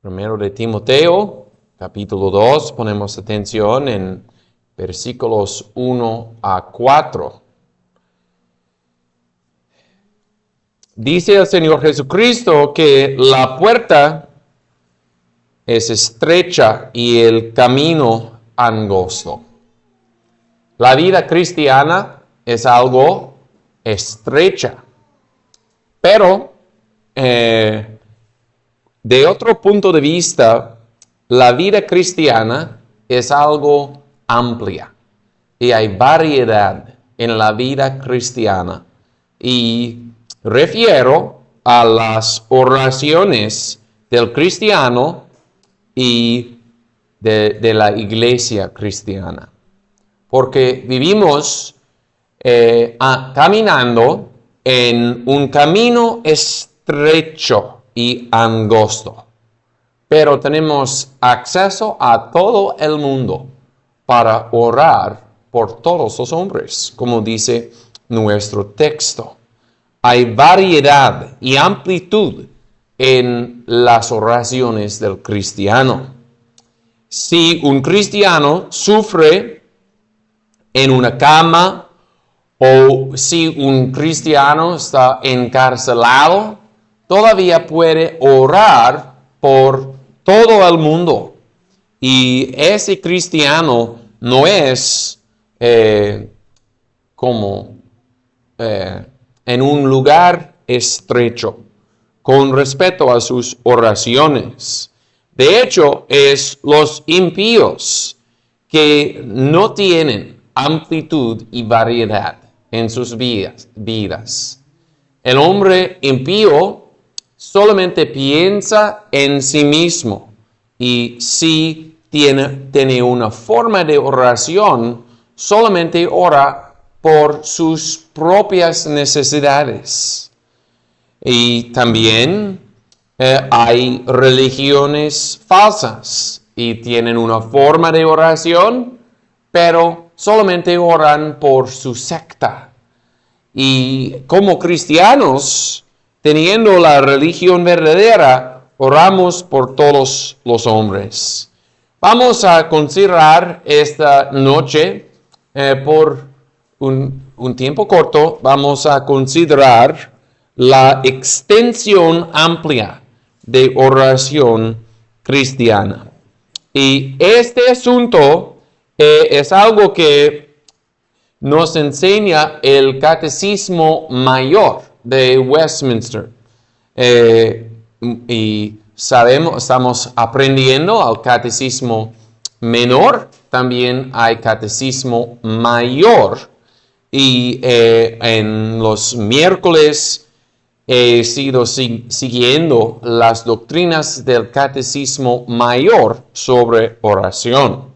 Primero de Timoteo, capítulo 2, ponemos atención en versículos 1 a 4. Dice el Señor Jesucristo que la puerta es estrecha y el camino angosto. La vida cristiana es algo estrecha, pero de otro punto de vista, la vida cristiana es algo amplia y hay variedad en la vida cristiana. Y refiero a las oraciones del cristiano y de la iglesia cristiana. Porque vivimos caminando en un camino estrecho y angosto, pero tenemos acceso a todo el mundo para orar por todos los hombres, como dice nuestro texto. Hay variedad y amplitud en las oraciones del cristiano. Si un cristiano sufre en una cama o si un cristiano está encarcelado, todavía puede orar por todo el mundo. Y ese cristiano no es en un lugar estrecho con respecto a sus oraciones. De hecho, es los impíos que no tienen amplitud y variedad en sus vidas. El hombre impío solamente piensa en sí mismo y si tiene una forma de oración, solamente ora por sus propias necesidades. Y también hay religiones falsas y tienen una forma de oración, pero solamente oran por su secta. Y como cristianos, teniendo la religión verdadera, oramos por todos los hombres. Vamos a considerar esta noche, por un tiempo corto, vamos a considerar la extensión amplia de oración cristiana. Y este asunto es algo que nos enseña el Catecismo Mayor de Westminster. Y estamos aprendiendo al Catecismo Menor, también hay Catecismo Mayor. Y en los miércoles he sido siguiendo las doctrinas del Catecismo Mayor sobre oración.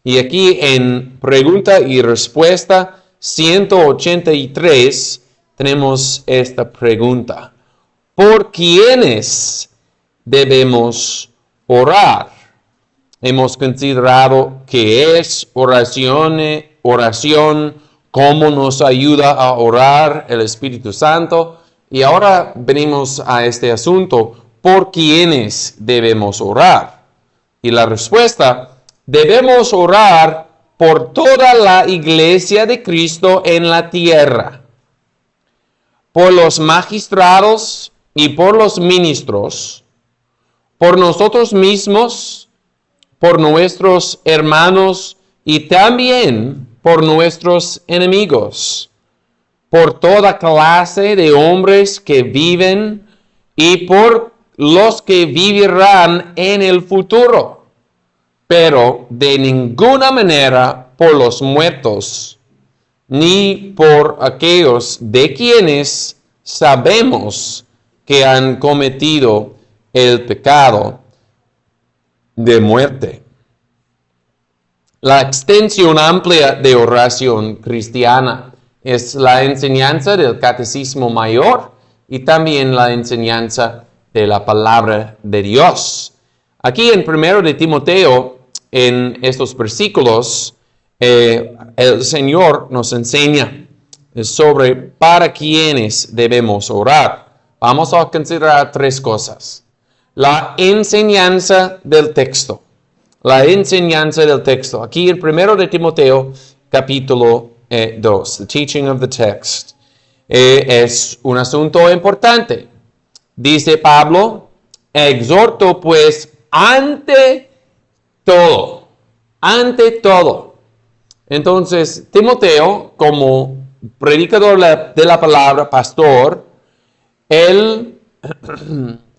Y aquí en pregunta y respuesta 183 tenemos esta pregunta. ¿Por quiénes debemos orar? Hemos considerado qué es oración, cómo nos ayuda a orar el Espíritu Santo. Y ahora venimos a este asunto. ¿Por quiénes debemos orar? Y la respuesta: debemos orar por toda la iglesia de Cristo en la tierra, por los magistrados y por los ministros, por nosotros mismos, por nuestros hermanos y también por nuestros enemigos, por toda clase de hombres que viven y por los que vivirán en el futuro, pero de ninguna manera por los muertos, ni por aquellos de quienes sabemos que han cometido el pecado de muerte. La extensión amplia de oración cristiana es la enseñanza del Catecismo Mayor y también la enseñanza de la palabra de Dios. Aquí en 1 de Timoteo, en estos versículos, el Señor nos enseña sobre para quiénes debemos orar. Vamos a considerar tres cosas. la enseñanza del texto. La enseñanza del texto. Aquí el 1 de Timoteo, capítulo 2, the teaching of the text. Es un asunto importante. Dice Pablo, exhorto pues ante todo. Entonces, Timoteo, como predicador de la palabra, pastor, él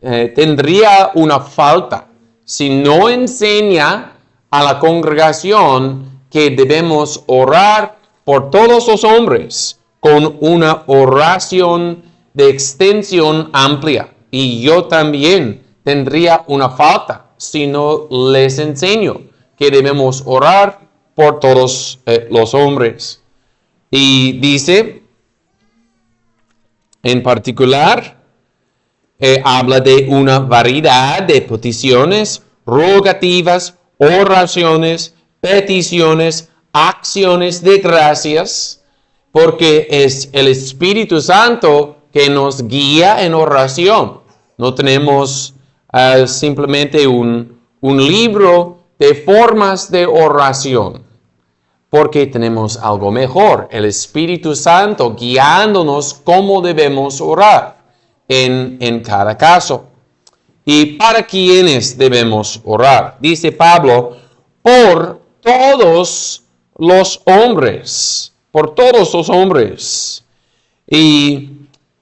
tendría una falta si no enseña a la congregación que debemos orar por todos los hombres con una oración de extensión amplia. Y yo también tendría una falta si no les enseño que debemos orar por todos los hombres. Y dice, en particular, habla de una variedad de peticiones, rogativas, oraciones, peticiones, acciones de gracias, porque es el Espíritu Santo que nos guía en oración. No tenemos simplemente un libro de formas de oración, porque tenemos algo mejor, el Espíritu Santo guiándonos cómo debemos orar en cada caso. ¿Y para quiénes debemos orar? Dice Pablo, por todos los hombres, por todos los hombres. Y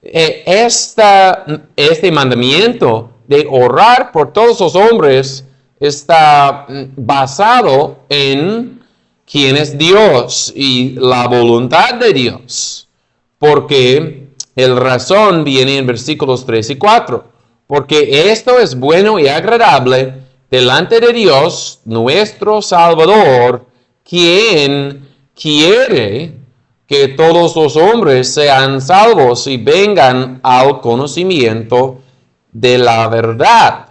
este mandamiento de orar por todos los hombres está basado en quién es Dios y la voluntad de Dios. Porque el razón viene en versículos 3 y 4. Porque esto es bueno y agradable delante de Dios, nuestro Salvador, quien quiere que todos los hombres sean salvos y vengan al conocimiento de la verdad.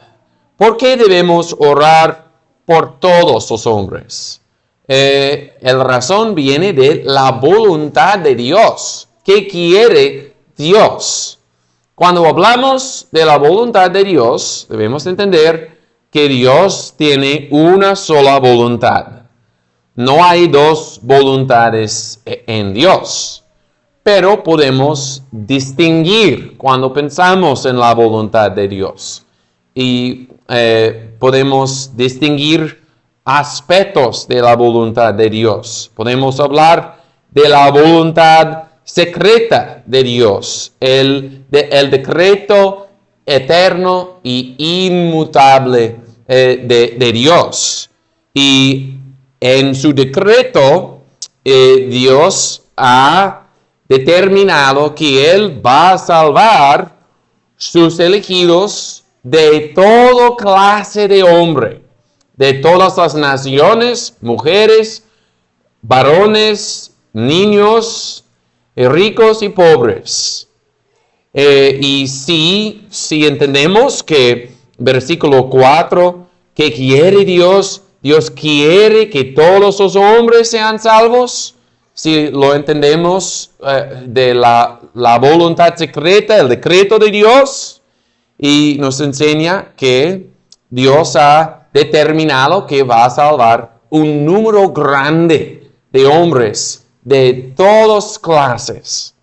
¿Por qué debemos orar por todos los hombres? La razón viene de la voluntad de Dios. ¿Qué quiere Dios? Cuando hablamos de la voluntad de Dios, debemos entender que Dios tiene una sola voluntad. No hay dos voluntades en Dios, pero podemos distinguir cuando pensamos en la voluntad de Dios. Y podemos distinguir aspectos de la voluntad de Dios. Podemos hablar de la voluntad secreta de Dios, el decreto eterno y inmutable de Dios. Y en su decreto, Dios ha determinado que Él va a salvar sus elegidos de toda clase de hombre, de todas las naciones, mujeres, varones, niños, ricos y pobres. Y si entendemos que versículo 4, que quiere Dios quiere que todos los hombres sean salvos. Si lo entendemos de la voluntad secreta, el decreto de Dios, y nos enseña que Dios ha determinado que va a salvar un número grande de hombres de todas clases.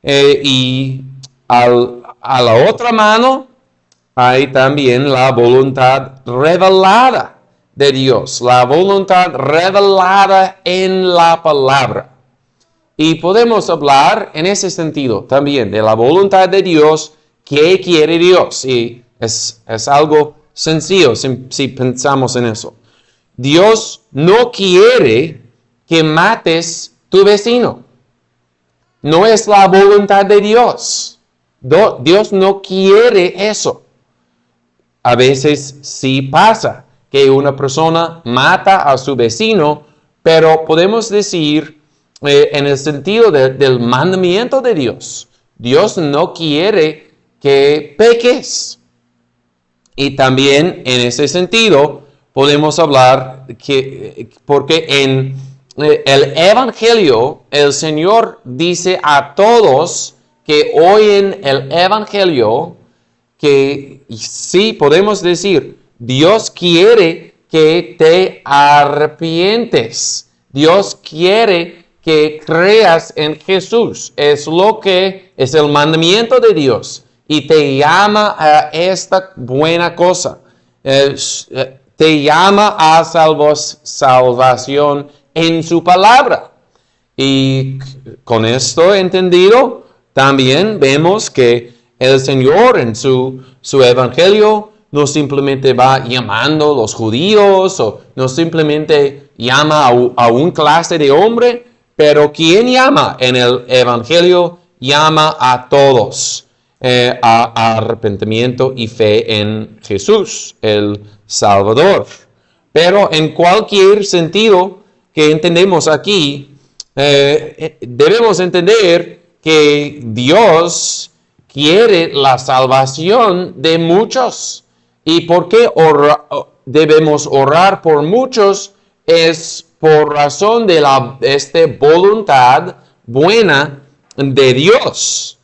Y a la otra mano hay también la voluntad revelada de Dios, la voluntad revelada en la palabra. Y podemos hablar en ese sentido también de la voluntad de Dios. ¿Qué quiere Dios? Y es algo sencillo si pensamos en eso. Dios no quiere que mates tu vecino. No es la voluntad de Dios. Dios no quiere eso. A veces sí pasa que una persona mata a su vecino, pero podemos decir en el sentido del mandamiento de Dios. Dios no quiere que peques. Y también en ese sentido podemos hablar porque en el Evangelio el Señor dice a todos que oyen el Evangelio que sí podemos decir, Dios quiere que te arrepientes. Dios quiere que creas en Jesús. Es lo que es el mandamiento de Dios. Y te llama a esta buena cosa. Te llama a salvación en su palabra. Y con esto entendido, también vemos que el Señor en su evangelio no simplemente va llamando a los judíos o no simplemente llama a un clase de hombre, pero quien llama en el evangelio llama a todos a arrepentimiento y fe en Jesús, el Salvador. Pero en cualquier sentido que entendemos aquí, debemos entender que Dios quiere la salvación de muchos. ¿Y por qué debemos orar por muchos? Es por razón de esta voluntad buena de Dios.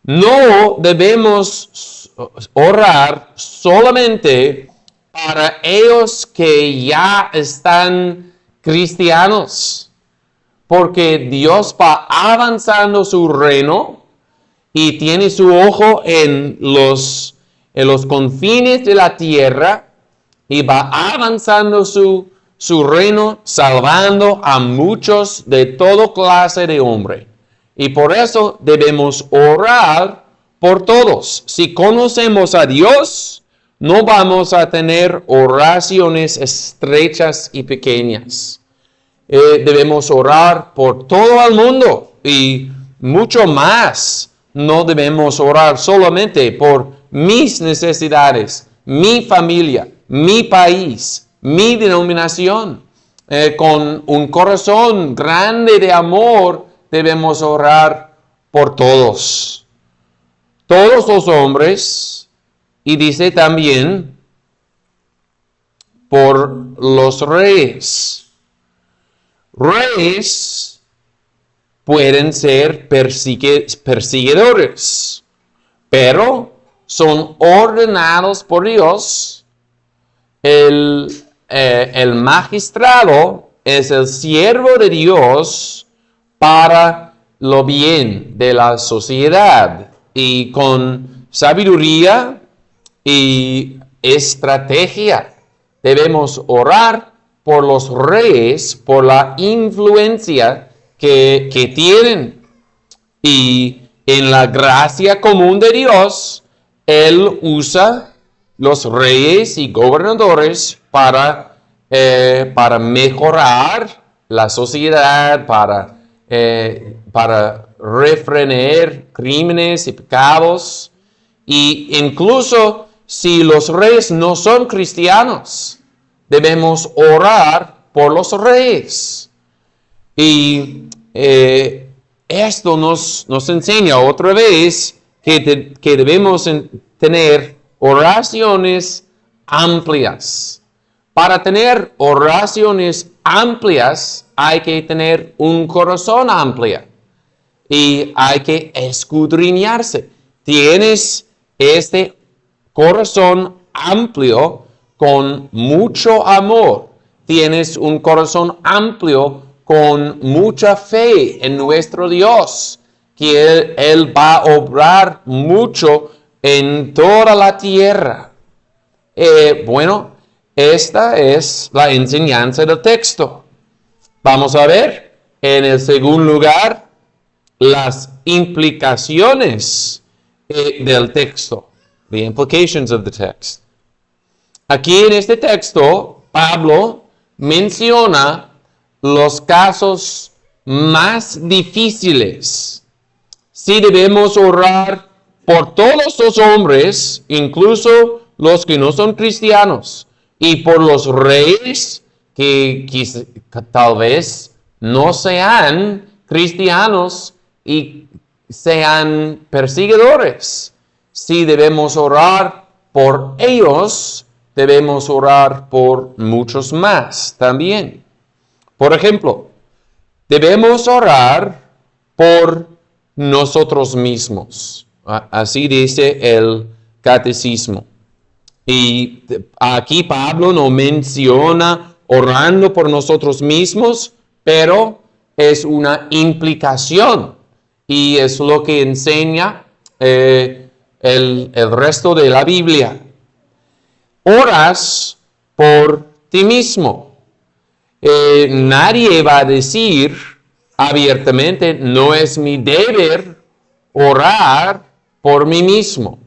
No debemos orar solamente para ellos que ya están cristianos, porque Dios va avanzando su reino y tiene su ojo en los confines de la tierra y va avanzando su reino, salvando a muchos de toda clase de hombre. Y por eso debemos orar por todos. Si conocemos a Dios, no vamos a tener oraciones estrechas y pequeñas. Debemos orar por todo el mundo y mucho más. No debemos orar solamente por mis necesidades, mi familia, mi país, mi denominación. Con un corazón grande de amor debemos orar por todos. Todos los hombres, y dice también por los reyes. Reyes pueden ser perseguidores, pero son ordenados por Dios. El magistrado es el siervo de Dios para lo bien de la sociedad, y con sabiduría y estrategia debemos orar por los reyes, por la influencia que tienen. Y en la gracia común de Dios, Él usa los reyes y gobernadores para mejorar la sociedad, para refrenar crímenes y pecados. Y incluso si los reyes no son cristianos, debemos orar por los reyes. Y esto nos enseña otra vez que debemos tener oraciones amplias. Para tener oraciones amplias hay que tener un corazón amplio y hay que escudriñarse. Tienes este corazón amplio con mucho amor. Tienes un corazón amplio con mucha fe en nuestro Dios, que Él va a obrar mucho en toda la tierra. Bueno, esta es la enseñanza del texto. Vamos a ver, en el segundo lugar, las implicaciones del texto. The implications of the text. Aquí en este texto, Pablo menciona los casos más difíciles. Si debemos orar por todos los hombres, incluso los que no son cristianos, y por los reyes que tal vez no sean cristianos y sean perseguidores. Si debemos orar por ellos, debemos orar por muchos más también. Por ejemplo, debemos orar por nosotros mismos. Así dice el catecismo. Y aquí Pablo no menciona orando por nosotros mismos, pero es una implicación y es lo que enseña el resto de la Biblia. Oras por ti mismo. Nadie va a decir abiertamente, no es mi deber orar por mí mismo,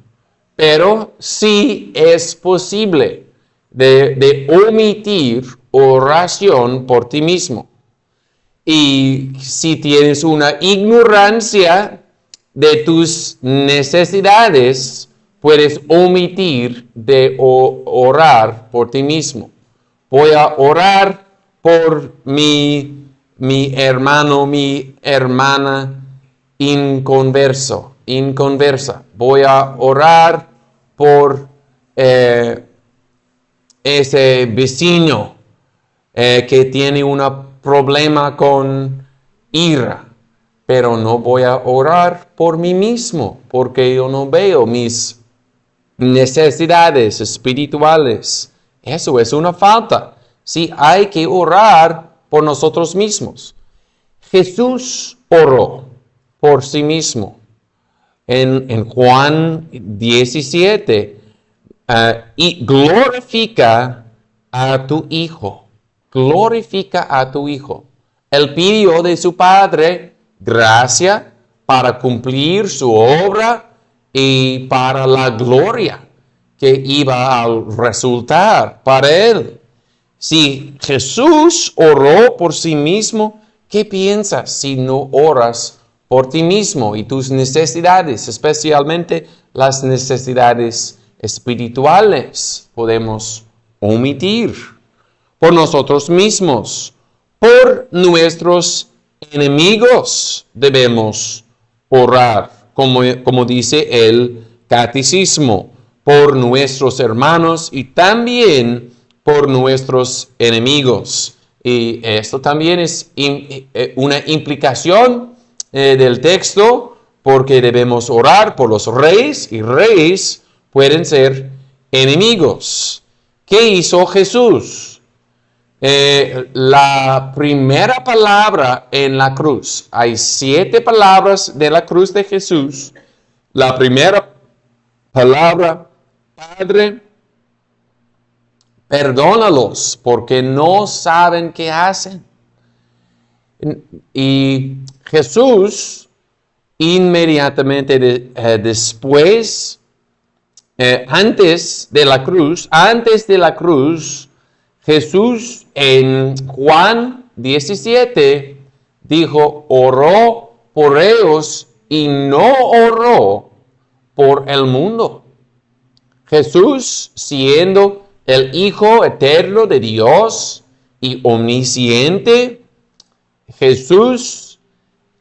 pero sí es posible de omitir oración por ti mismo. Y si tienes una ignorancia de tus necesidades, puedes omitir de orar por ti mismo. Voy a orar por mi hermano, mi hermana inconversa. Voy a orar por ese vecino que tiene un problema con ira, pero no voy a orar por mí mismo porque yo no veo mis necesidades espirituales. Eso es una falta. Sí, hay que orar por nosotros mismos. Jesús oró por sí mismo. En Juan 17, y glorifica a tu Hijo. Glorifica a tu Hijo. Él pidió de su Padre gracia para cumplir su obra y para la gloria que iba a resultar para él. Si Jesús oró por sí mismo, ¿qué piensas si no oras por ti mismo y tus necesidades, especialmente las necesidades espirituales? Podemos omitir por nosotros mismos, por nuestros enemigos debemos orar, como dice el catecismo, por nuestros hermanos y también por nuestros enemigos. Y esto también es una implicación del texto, porque debemos orar por los reyes, y reyes pueden ser enemigos. ¿Qué hizo Jesús? La primera palabra en la cruz, hay 7 palabras de la cruz de Jesús. La primera palabra, Padre, perdónalos porque no saben qué hacen. Y Jesús inmediatamente después, antes de la cruz, Jesús en Juan 17 dijo, oró por ellos y no oró por el mundo. Jesús, siendo el Hijo eterno de Dios y omnisciente, Jesús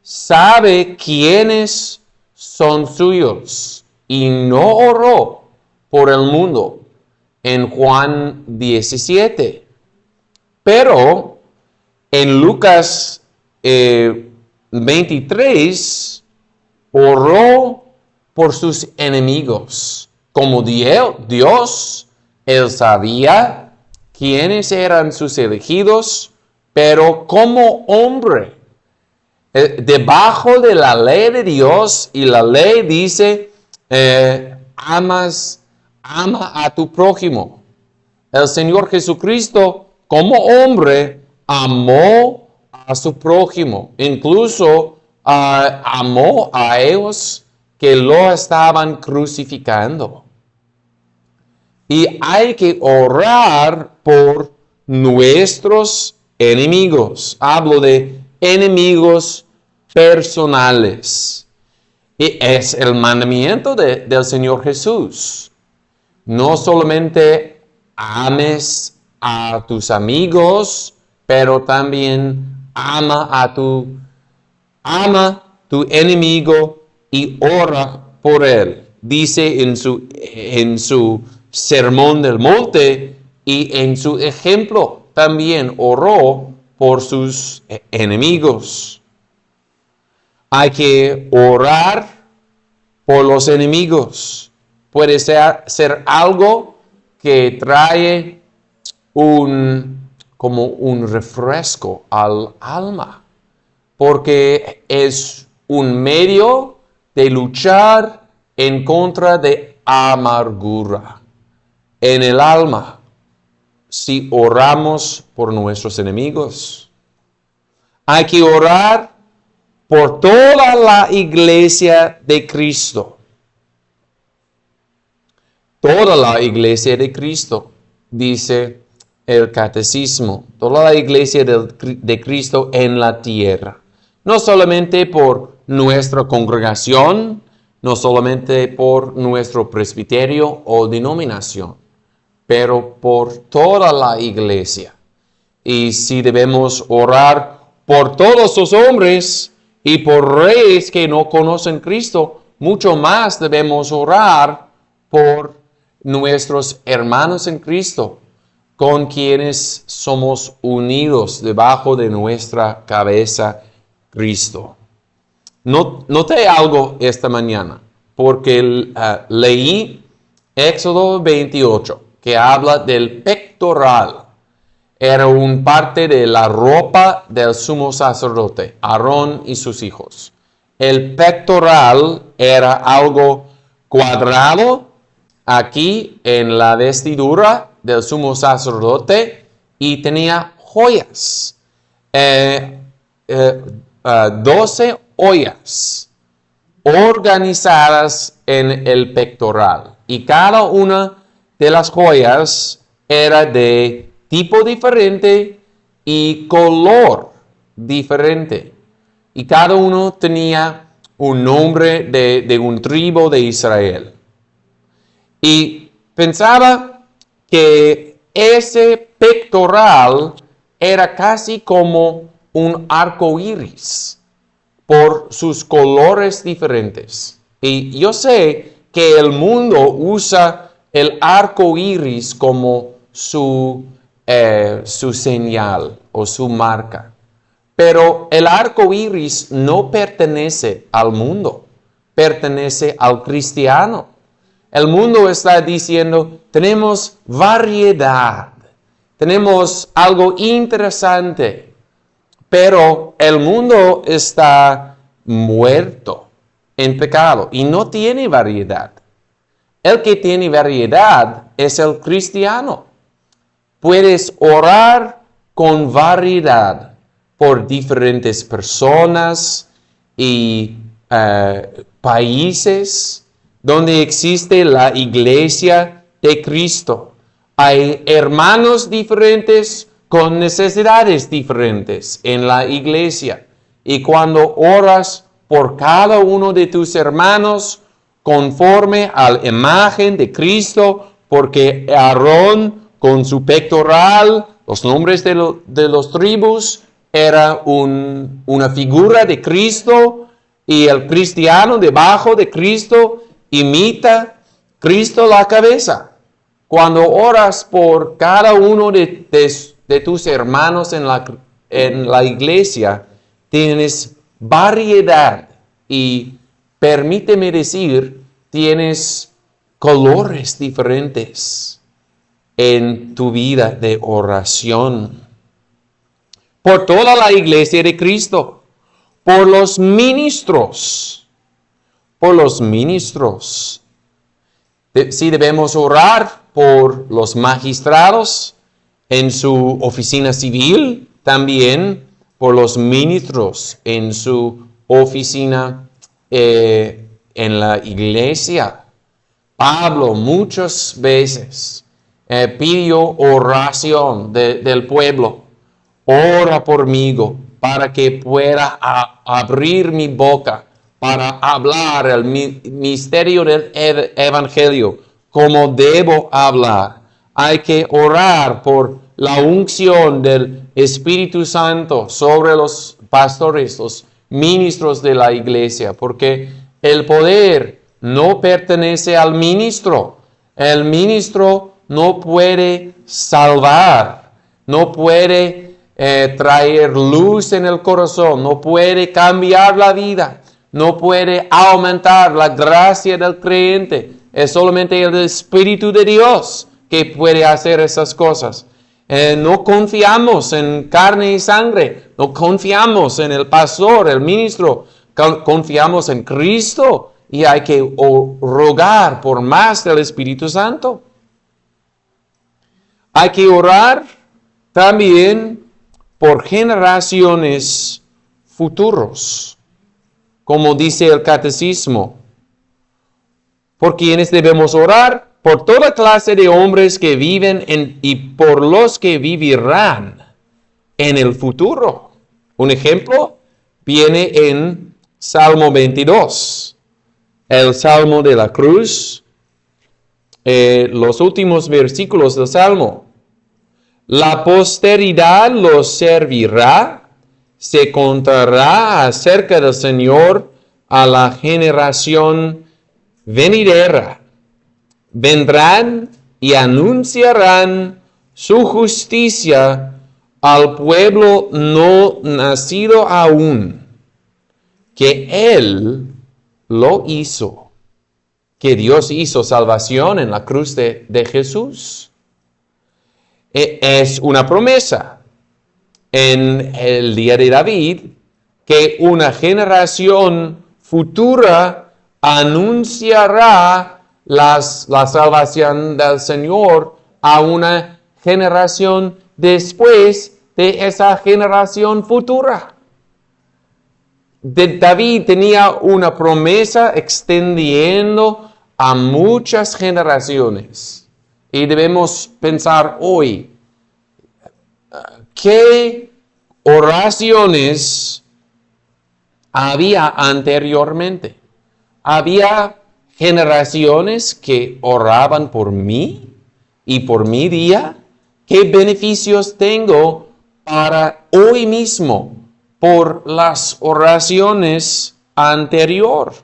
sabe quiénes son suyos y no oró por el mundo en Juan 17. Pero en Lucas 23 oró por sus enemigos. Como Dios, Él sabía quiénes eran sus elegidos, pero como hombre, debajo de la ley de Dios, y la ley dice, ama a tu prójimo. El Señor Jesucristo, como hombre, amó a su prójimo. Incluso amó a ellos que lo estaban crucificando. Y hay que orar por nuestros enemigos. Hablo de enemigos personales. Y es el mandamiento del Señor Jesús. No solamente ames a tus amigos, pero también ama tu enemigo y ora por él. Dice en su sermón del monte y en su ejemplo también oró por sus enemigos. Hay que orar por los enemigos. puede ser algo que trae como un refresco al alma, porque es un medio de luchar en contra de amargura en el alma si oramos por nuestros enemigos. Hay que orar por toda la iglesia de Cristo. Toda la iglesia de Cristo, dice el catecismo, toda la iglesia de Cristo en la tierra. No solamente por nuestra congregación, no solamente por nuestro presbiterio o denominación, pero por toda la iglesia. Y si debemos orar por todos los hombres y por reyes que no conocen Cristo, mucho más debemos orar por nuestros hermanos en Cristo, con quienes somos unidos debajo de nuestra cabeza Cristo. Noté algo esta mañana, porque leí Éxodo 28, que habla del pectoral. Era un parte de la ropa del sumo sacerdote, Aarón y sus hijos. El pectoral era algo cuadrado aquí en la vestidura del sumo sacerdote y tenía joyas. 12 ollas organizadas en el pectoral. Y cada una de las joyas era de tipo diferente y color diferente. Y cada uno tenía un nombre de un tribu de Israel. Y pensaba que ese pectoral era casi como un arco iris por sus colores diferentes. Y yo sé que el mundo usa el arco iris como su señal o su marca. Pero el arco iris no pertenece al mundo, pertenece al cristiano. El mundo está diciendo, tenemos variedad, tenemos algo interesante, pero el mundo está muerto en pecado y no tiene variedad. El que tiene variedad es el cristiano. Puedes orar con variedad por diferentes personas y países donde existe la iglesia de Cristo. Hay hermanos diferentes con necesidades diferentes en la iglesia. Y cuando oras por cada uno de tus hermanos conforme a la imagen de Cristo, porque Aarón con su pectoral, los nombres de los tribus, era una figura de Cristo, y el cristiano debajo de Cristo imita Cristo la cabeza. Cuando oras por cada uno de tus hermanos en la iglesia, tienes variedad y, permíteme decir, tienes colores diferentes en tu vida de oración. Por toda la iglesia de Cristo, por los ministros, Sí debemos orar por los magistrados en su oficina civil, también por los ministros en su oficina en la iglesia. Pablo muchas veces pidió oración del pueblo. Ora por mí para que pueda abrir mi boca para hablar el misterio del evangelio como debo hablar. Hay que orar por la unción del Espíritu Santo sobre los pastores, los ministros de la iglesia, porque el poder no pertenece al ministro. El ministro no puede salvar, no puede traer luz en el corazón, no puede cambiar la vida. no puede aumentar la gracia del creyente. Es solamente el Espíritu de Dios que puede hacer esas cosas. No confiamos en carne y sangre, no confiamos en el pastor, el ministro, confiamos en Cristo y hay que rogar por más del Espíritu Santo. Hay que orar también por generaciones futuros, como dice el catecismo. ¿Por quienes debemos orar? Por toda clase de hombres que viven y por los que vivirán en el futuro. Un ejemplo viene en Salmo 22, el Salmo de la cruz, los últimos versículos del Salmo. La posteridad los servirá, se contará acerca del Señor a la generación venidera. Vendrán y anunciarán su justicia al pueblo no nacido aún, que Él lo hizo, que Dios hizo salvación en la cruz de Jesús. Es una promesa en el día de David que una generación futura anunciará la salvación del Señor a una generación después de esa generación futura. David tenía una promesa extendiendo a muchas generaciones. Y debemos pensar hoy, ¿qué oraciones había anteriormente? Había generaciones que oraban por mí y por mi día. ¿Qué beneficios tengo para hoy mismo por las oraciones anteriores?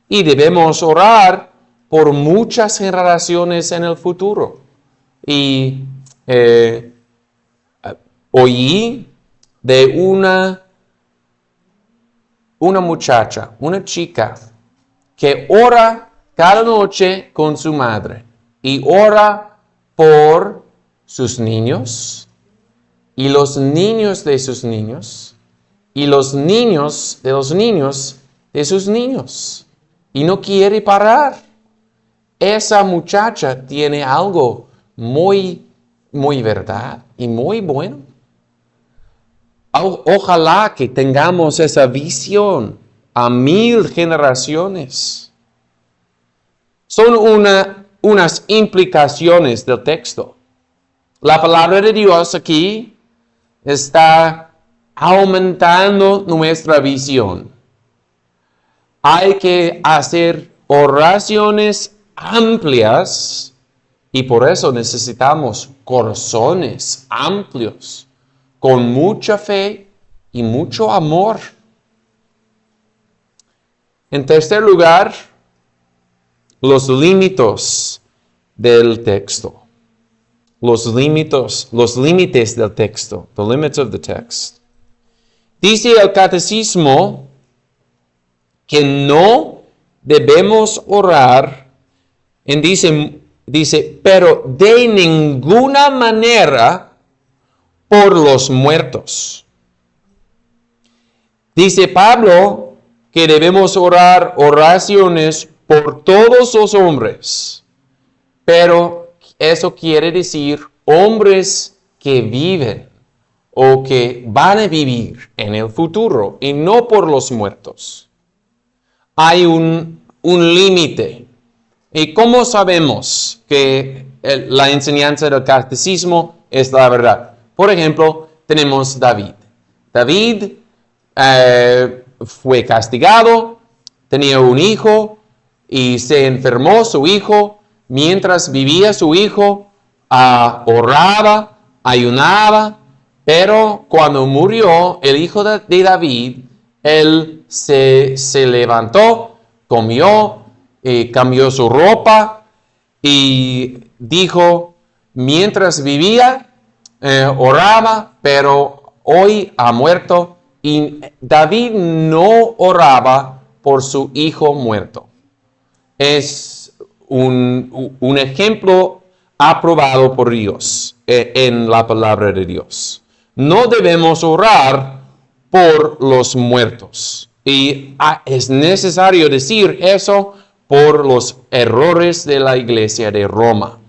Y debemos orar por muchas generaciones en el futuro. Y oí de una muchacha, una chica, que ora cada noche con su madre y ora por sus niños y los niños de sus niños y los niños de los niños de sus niños. Y no quiere parar. Esa muchacha tiene algo muy, muy verdad y muy bueno. Ojalá que tengamos esa visión a 1000 generaciones. Son unas implicaciones del texto. La palabra de Dios aquí está aumentando nuestra visión. Hay que hacer oraciones amplias y por eso necesitamos corazones amplios, con mucha fe y mucho amor. En tercer lugar, los límites del texto. Los límites del texto. The limits of the text. Dice el catecismo que no debemos orar, dice, pero de ninguna manera por los muertos. Dice Pablo que debemos orar oraciones por todos los hombres, pero eso quiere decir hombres que viven o que van a vivir en el futuro y no por los muertos. Hay un límite. ¿Y cómo sabemos que la enseñanza del catecismo es la verdad? Por ejemplo, tenemos David. David fue castigado, tenía un hijo y se enfermó su hijo. Mientras vivía su hijo, oraba, ayunaba, pero cuando murió el hijo de David, él se levantó, comió, cambió su ropa y dijo, mientras vivía, oraba, pero hoy ha muerto. Y David no oraba por su hijo muerto. Es un ejemplo aprobado por Dios en la palabra de Dios. No debemos orar por los muertos. Y es necesario decir eso por los errores de la iglesia de Roma.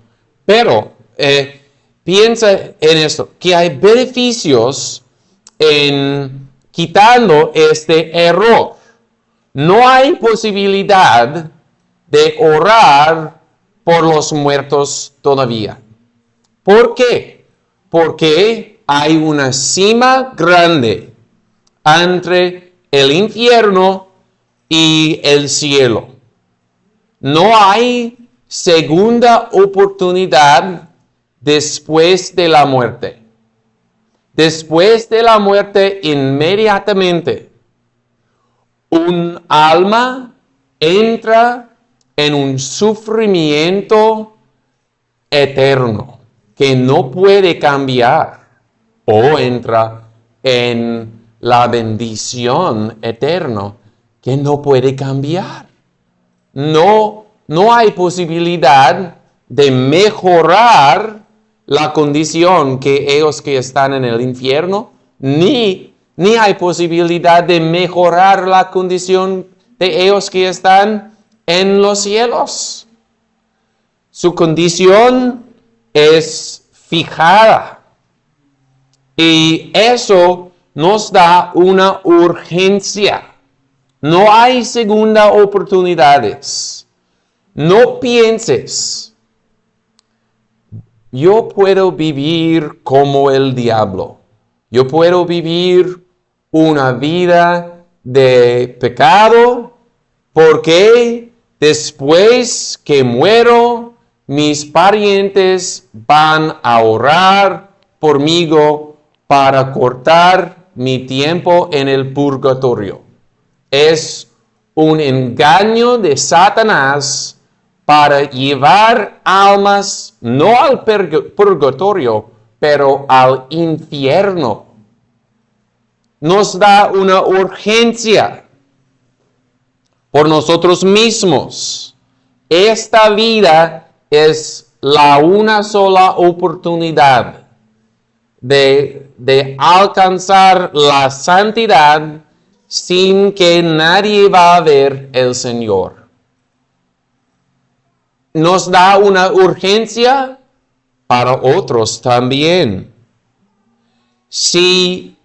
Pero piensa en esto, que hay beneficios en quitando este error. No hay posibilidad de orar por los muertos todavía. ¿Por qué? Porque hay una cima grande entre el infierno y el cielo. No hay segunda oportunidad después de la muerte. Después de la muerte, inmediatamente, un alma entra en un sufrimiento eterno que no puede cambiar, o entra en la bendición eterna que no puede cambiar. No hay posibilidad de mejorar la condición que ellos que están en el infierno, ni hay posibilidad de mejorar la condición de ellos que están en los cielos. Su condición es fijada. Y eso nos da una urgencia. No hay segunda oportunidades. No pienses, yo puedo vivir como el diablo. Yo puedo vivir una vida de pecado porque después que muero, mis parientes van a orar por mí para cortar mi tiempo en el purgatorio. Es un engaño de Satanás para llevar almas no al purgatorio, pero al infierno. Nos da una urgencia por nosotros mismos. Esta vida es la una sola oportunidad de alcanzar la santidad sin que nadie va a ver el Señor. Nos da una urgencia para otros también. Si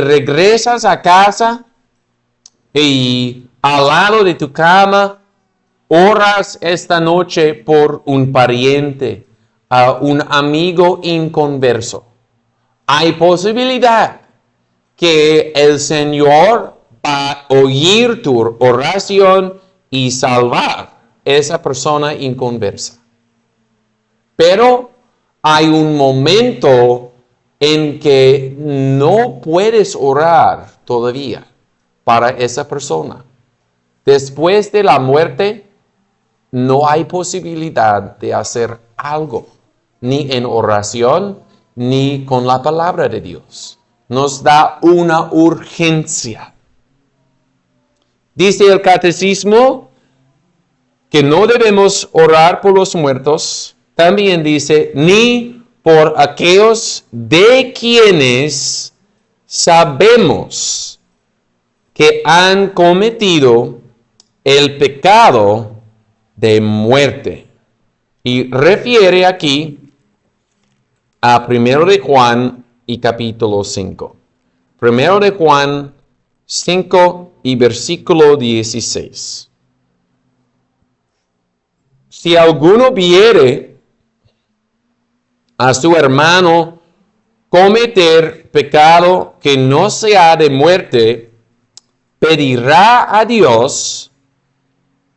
regresas a casa y al lado de tu cama oras esta noche por un pariente, un amigo inconverso, hay posibilidad que el Señor va a oír tu oración y salvar a esa persona inconversa. Pero hay un momento en que no puedes orar todavía para esa persona. Después de la muerte, no hay posibilidad de hacer algo, ni en oración, ni con la palabra de Dios. Nos da una urgencia. Dice el catecismo que no debemos orar por los muertos. También dice, ni por aquellos de quienes sabemos que han cometido el pecado de muerte. Y refiere aquí a 1 de Juan y capítulo 5. 1 de Juan 5 y versículo 16. Si alguno viere a su hermano cometer pecado que no sea de muerte, pedirá a Dios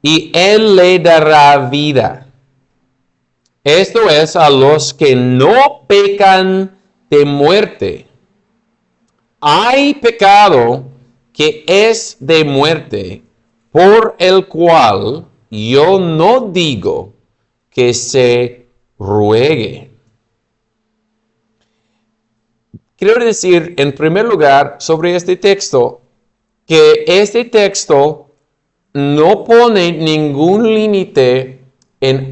y Él le dará vida. Esto es a los que no pecan de muerte. Hay pecado que es de muerte, por el cual yo no digo que se ruegue. Quiero decir, en primer lugar, sobre este texto, que este texto no pone ningún límite en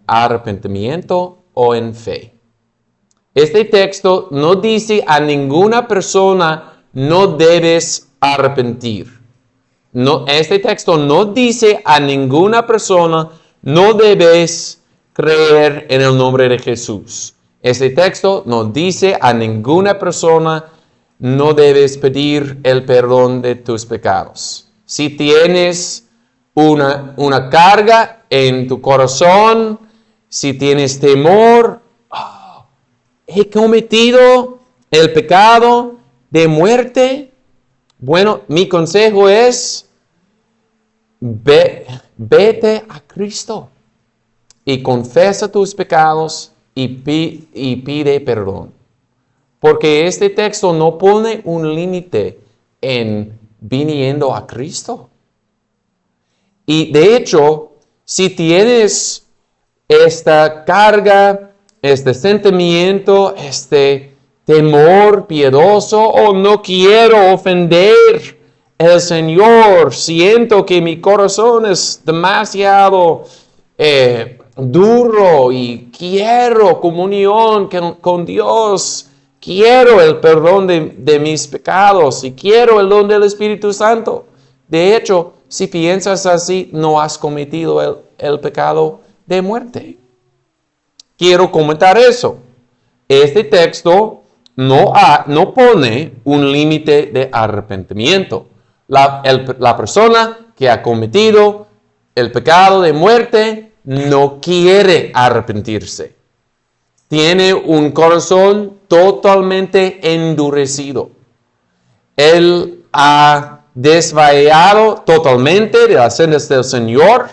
arrepentimiento o en fe. Este texto no dice a ninguna persona no debes arrepentir. No, este texto no dice a ninguna persona no debes creer en el nombre de Jesús. Este texto no dice a ninguna persona no debes pedir el perdón de tus pecados. Si tienes una carga en tu corazón, si tienes temor, he cometido el pecado de muerte. Bueno, mi consejo es, vete a Cristo y confesa tus pecados y pide perdón. Porque este texto no pone un límite en viniendo a Cristo. Y de hecho, si tienes esta carga, este sentimiento, este temor piedoso, no quiero ofender al Señor, siento que mi corazón es demasiado duro y quiero comunión con Dios, quiero el perdón de mis pecados y quiero el don del Espíritu Santo. De hecho, si piensas así, no has cometido el pecado de muerte. Quiero comentar eso. Este texto no pone un límite de arrepentimiento. La persona que ha cometido el pecado de muerte no quiere arrepentirse. Tiene un corazón totalmente endurecido. Él ha desviado totalmente de las sendas del Señor.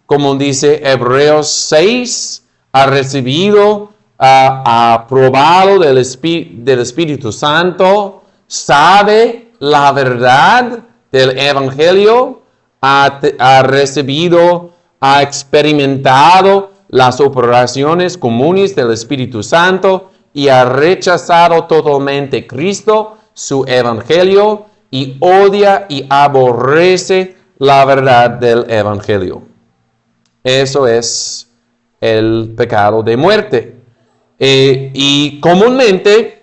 Como dice Hebreos 6, ha recibido, ha probado del Espíritu Santo, sabe la verdad del Evangelio, ha recibido, ha experimentado las operaciones comunes del Espíritu Santo y ha rechazado totalmente Cristo, su Evangelio, y odia y aborrece la verdad del Evangelio. Eso es el pecado de muerte. Y comúnmente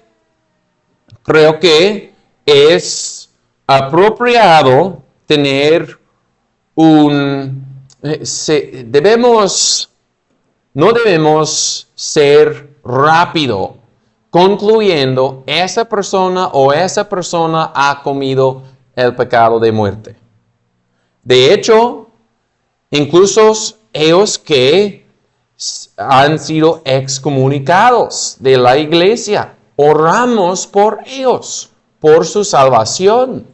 creo que es apropiado tener no debemos ser rápido concluyendo esa persona ha comido el pecado de muerte. De hecho, incluso ellos que han sido excomunicados de la iglesia, oramos por ellos, por su salvación.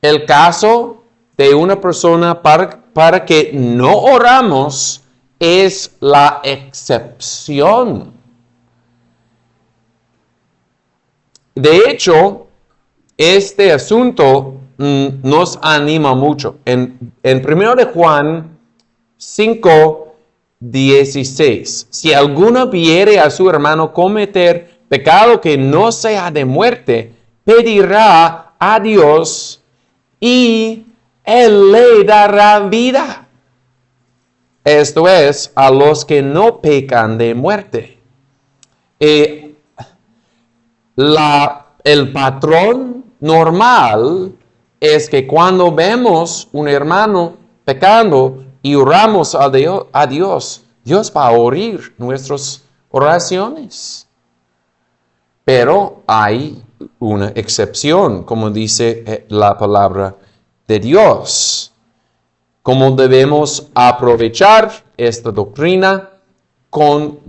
El caso de una persona para que no oramos es la excepción. De hecho, este asunto nos anima mucho. En 1 de Juan 5:16, si alguno viere a su hermano cometer pecado que no sea de muerte, pedirá a Dios y Él le dará vida. Esto es, a los que no pecan de muerte. El patrón normal es que cuando vemos un hermano pecando y oramos a Dios, Dios va a oír nuestras oraciones. Pero hay una excepción, como dice la palabra de Dios. ¿Cómo debemos aprovechar esta doctrina? Con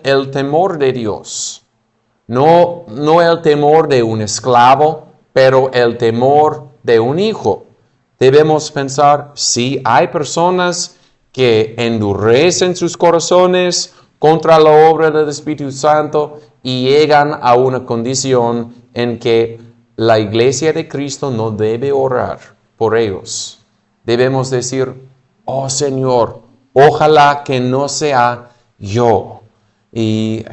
el temor de Dios. No el temor de un esclavo, pero el temor de un hijo. Debemos pensar, si hay personas que endurecen sus corazones contra la obra del Espíritu Santo y llegan a una condición en que la iglesia de Cristo no debe orar por ellos. Debemos decir, oh Señor, ojalá que no sea yo. Y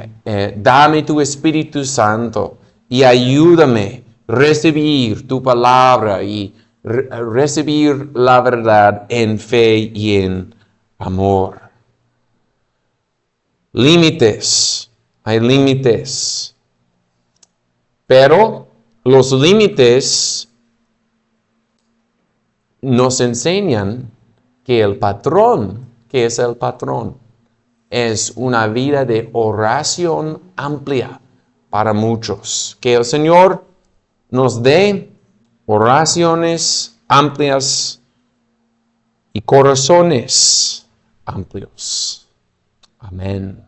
dame tu Espíritu Santo y ayúdame a recibir tu palabra y recibir la verdad en fe y en amor. Límites, hay límites, pero los límites nos enseñan que el patrón, que es el patrón, es una vida de oración amplia para muchos. Que el Señor nos dé oraciones amplias y corazones amplios. Amén.